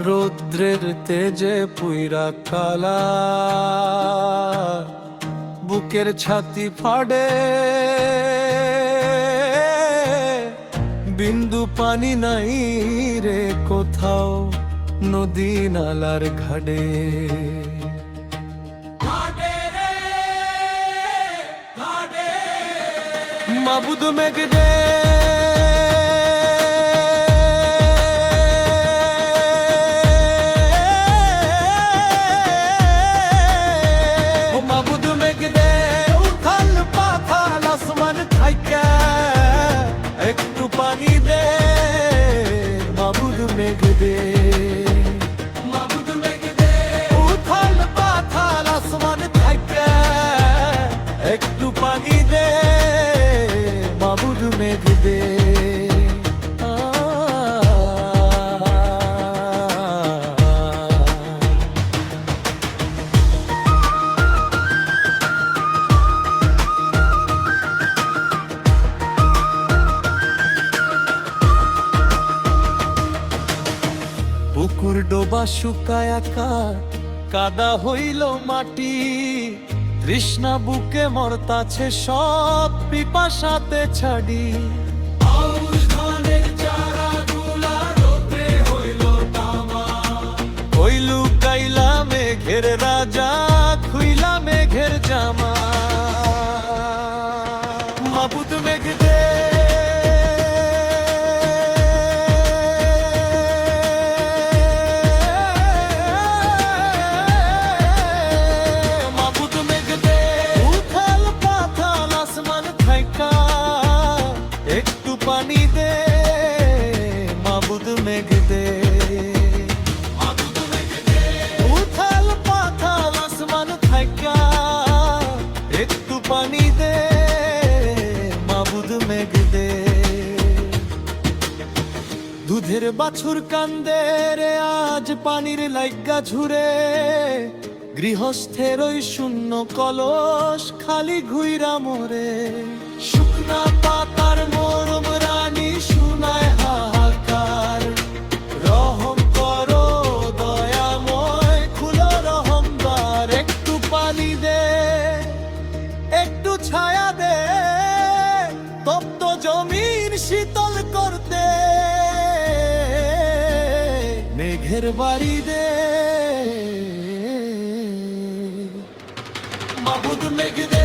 রৌদ্রের তেজে পুইরা কালা, বুকের ছাতি ফাড়ে, বিন্দু পানি নাই রে কোথাও নদী নালার ঘাটে। মাবুদ মেঘ দে একটু পানি দে, মাবুদ মেঘ দে, মাবুদ মেঘ দে, উথাল পাথাল আসমান থাইকা একটু পানি দে, মাবুদ মেঘ দে। পুকুর ডোবা শুকায়া কাদা হইল মাটি, তৃষ্ণা বুকে মরতাছে সব পিপাসাতে ছাড়ি। হইলু কাইলা মেঘের রাজা, খুইলা মেঘের জামা, মাবুদ মেঘ দে, একটু পানি দে, মাবুদ মেঘ দে, উথাল পাথাল আসমান থাইকা একটু পানি দে, মাবুদ মেঘ দে। দুধের বাছুর কান্দে রে আজ পানির লাইগা ঝুরে, গৃহস্থের ওই শূন্য কলস খালি ঘুইরা মরে। শুকনা পাতার মরম রানী শুনায় হাহাকার, রহম করো দয়াময় খুলো রহমবার। একটু পানি দে, একটু ছায়া দে, তপ্ত জমিন শীতল করতে, মেঘের বাড়ি দে, মাবুদ মেঘ দে।